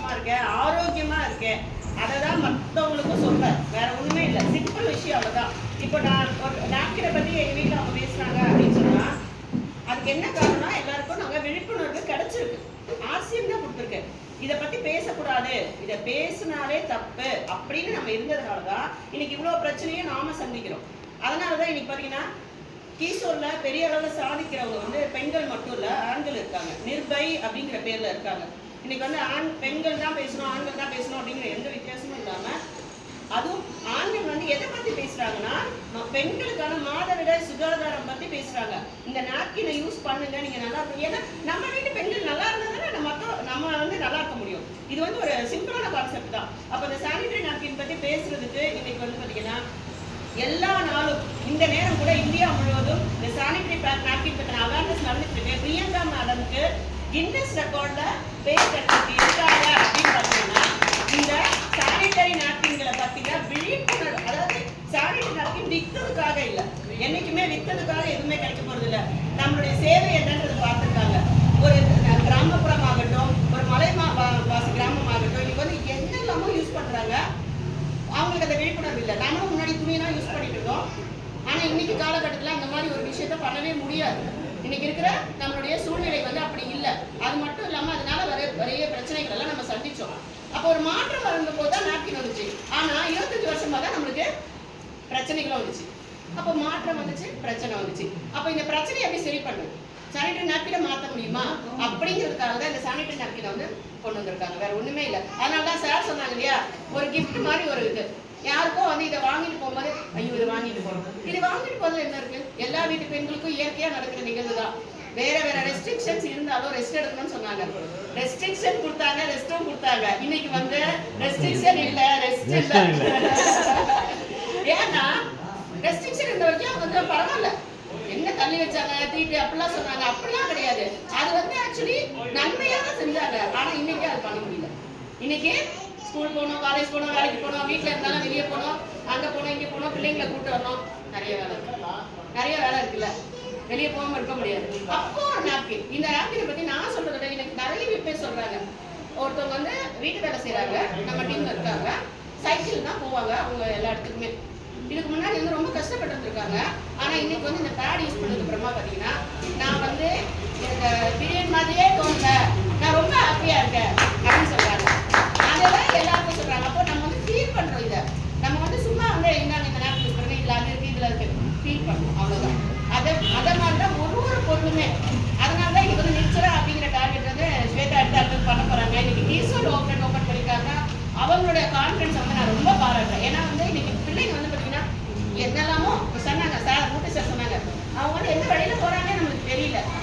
சந்தோஷமா இருக்கேன், ஆரோக்கியமா இருக்கேன். அதை தான் மற்றவங்களுக்கும் சொல்றேன், வேற ஒண்ணுமே இல்லை. சிம்பிள் விஷயம் அவ்வளவுதான். இப்போ நான் ஒரு நாப்கினை பத்தி எங்க வீட்டில் அவங்க பேசுறாங்க அப்படின்னு சொன்னா அதுக்கு என்ன காரணம், எல்லாருக்கும் நாங்க விழிப்புணர்வு கிடைச்சிருக்கு, ஆசியம் தான் கொடுத்துருக்கு. இதை பத்தி பேசக்கூடாது, இதை பேசினாலே தப்பு அப்படின்னு நம்ம இருந்ததுனாலதான் இன்னைக்கு இவ்வளவு பிரச்சனையும் நாம சந்திக்கிறோம். அதனாலதான் இன்னைக்கு பாத்தீங்கன்னா கீசோர்ல பெரிய அளவுல சாதிக்கிறவங்க வந்து பெண்கள் மட்டும் இல்ல, ஆண்கள் இருக்காங்க. நிர்பை அப்படிங்கிற பேர்ல இருக்காங்க. இன்னைக்கு வந்து பெண்கள் தான் பேசணும், ஆண்கள் தான் பேசணும் அப்படிங்கிற எந்த வித்தியாசமும் இல்லாம, அதுவும் ஆண்கள் வந்து எதை பத்தி பேசுறாங்கன்னா பெண்களுக்கான மாதவிடாய் சுகாதாரம் பத்தி பேசுறாங்க. இந்த நாப்கினை யூஸ் பண்ணுங்க, நீங்க நல்லா இருக்கும். ஏன்னா நம்ம வீட்டு பெண்கள் நல்லா இருந்தா நம்ம வந்து நல்லா இருக்க முடியும். இது வந்து ஒரு சிம்பிளான கான்செப்ட் தான். அப்ப இந்த சானிடரி நாப்கின் பத்தி பேசுறதுக்கு இன்னைக்கு வந்து பாத்தீங்கன்னா எல்லா நாளும் இந்த நேரம் கூட இந்தியா முழுவதும் இந்த சானிடரி நாப்கின் பத்தின அவேர்னஸ் நடந்துட்டு இருக்கு. பிரியங்கா மேடம்க்கு கின்னஸ் ரெக்கார்ட்ல பேர் கட்டிட்டு இருக்காங்க அப்படின்னு பாத்தீங்கன்னா இந்த சானிடரி நாப்கின்களை பத்தின விழிப்புணர்வு. அதாவது சானிடரி நாப்கின் விற்கிறதுக்காக இல்லை, என்னைக்குமே விற்கிறதுக்காக எதுவுமே கிடைக்க போறது இல்லை. நம்மளுடைய சேவை என்னன்றது பார்த்துருக்காங்க. ஒரு கிராமப்புறமாகட்டும், ஒரு மலைவாசி கிராமமாகட்டும், இன்னைக்கு வந்து என்னெல்லாமோ யூஸ் பண்றாங்க, அவங்களுக்கு அந்த விழிப்புணர்வு இல்லை. நாமளும் முன்னாடி துணியெல்லாம் யூஸ் பண்ணிட்டு இருக்கோம். ஆனா இன்னைக்கு காலகட்டத்தில் அந்த மாதிரி ஒரு விஷயத்த பண்ணவே முடியாது. இன்னைக்கு இருக்கிற நம்மளுடைய சூழ்நிலை வந்து அப்படி இல்லை. அது மட்டும் இல்லாம அதனால நிறைய பிரச்சனைகள் எல்லாம் நம்ம சந்திச்சோம். அப்போ ஒரு மாற்றம் வருந்த போது தான் நாப்கின் வந்துச்சு. ஆனா 25 வருஷமா தான் நம்மளுக்கு பிரச்சனைகளும் வந்துச்சு. அப்போ மாற்றம் வந்துச்சு, பிரச்சனை வந்துச்சு. அப்போ இந்த பிரச்சனையை எப்படி சரி பண்ணுது? சானிடரி நாப்கினை மாற்ற முடியுமா அப்படிங்கிறதுக்காக தான் இந்த சானிடரி நாப்கினை வந்து கொண்டு வந்திருக்காங்க, வேற ஒண்ணுமே இல்லை. அதனால தான் சார் சொன்னாங்க இல்லையா, ஒரு கிஃப்ட் மாதிரி ஒரு இது யாருக்கோ வந்து இதை வாங்கிட்டு போகும்போது ஐயோ இதை வாங்கிட்டு போறோம், இது வாங்கிட்டு போறதுல என்ன இருக்கு? எல்லா வீட்டு பெண்களுக்கும் இயற்கையா நடக்கிற நிகழ்வு தான். வேற வேற ரெஸ்ட்ரிக்ஷன்ஸ் இருந்தாலும் ரெஸ்ட் எடுக்கணும்னு சொன்னாங்க. ரெஸ்ட்ரிக்ஷன் கொடுத்தாங்க, ரெஸ்டும் கொடுத்தாங்க. இன்னைக்கு வந்து ரெஸ்ட்ரிக்ஷன் இல்ல, ரெஸ்ட் இல்ல. ஏன்னா ரெஸ்ட்ரிக்ஷன் இருந்த வரைக்கும் அவங்க வந்து பரவாயில்ல, என்ன தள்ளி வச்சாங்க, தீட்டு அப்படிலாம் சொன்னாங்க. அப்படிலாம் கிடையாது. அது வந்து ஆக்சுவலி நன்மையா தான் செஞ்சாங்க. ஆனா இன்னைக்கு அது பண்ண முடியல. இன்னைக்கு ஸ்கூல் போகணும், காலேஜ் போகணும், வேலைக்கு போகணும், வீட்டில் இருந்தாலும் வெளியே போகணும், அங்கே போகணும், இங்கே போகணும், பிள்ளைங்களை கூப்பிட்டு வரணும், நிறைய வேலை இருக்குல்ல, வெளியே போகாமல் இருக்க முடியாது. அப்போ நாப்கின், இந்த நாப்கினை பற்றி நான் சொல்றதை விட எனக்கு நிறைய பேர் சொல்றாங்க. ஒருத்தவங்க வந்து வீட்டு வேலை செய்யறாங்க, நம்ம டீம்ல இருக்காங்க, சைக்கிள் தான் போவாங்க அவங்க எல்லா இடத்துக்குமே. இதுக்கு முன்னாடி வந்து ரொம்ப கஷ்டப்பட்டு இருக்காங்க. ஆனா இன்னைக்கு வந்து இந்த பேட் யூஸ் பண்ணதுக்கு அப்புறமா பாத்தீங்கன்னா நான் வந்து இந்த பீரியட் மாதிரியே தோணல, நான் ரொம்ப ஹாப்பியா இருக்கேன் அப்படின்னு சொல்றாங்க. அதெல்லாம் எல்லாருக்கும் சொல்றாங்க. அப்போ நம்ம வந்து ஃபீல் பண்றோம். இதை நம்ம வந்து சும்மா வந்து என்ன இந்த நாப்கின் யூஸ் பண்ணுங்க, இதுல அது இருக்கு, இதுல இருக்கு, ஃபீல் பண்ணுவோம், அவ்வளவுதான். அதை மாதிரிதான் ஒரு பொருளுமே. அதனாலதான் இன்னைக்கு வந்து நிச்சரா அப்படிங்கிற டார்கெட் வந்து ஸ்வேதா எடுத்து பண்ண போறாங்க. இன்னைக்கு கீசோல் ஓபன் பண்ணிருக்காங்க. அவங்களுடைய கான்ஃபிடன்ஸ் வந்து நான் ரொம்ப பாராட்டுறேன். ஏன்னா வந்து இன்னைக்கு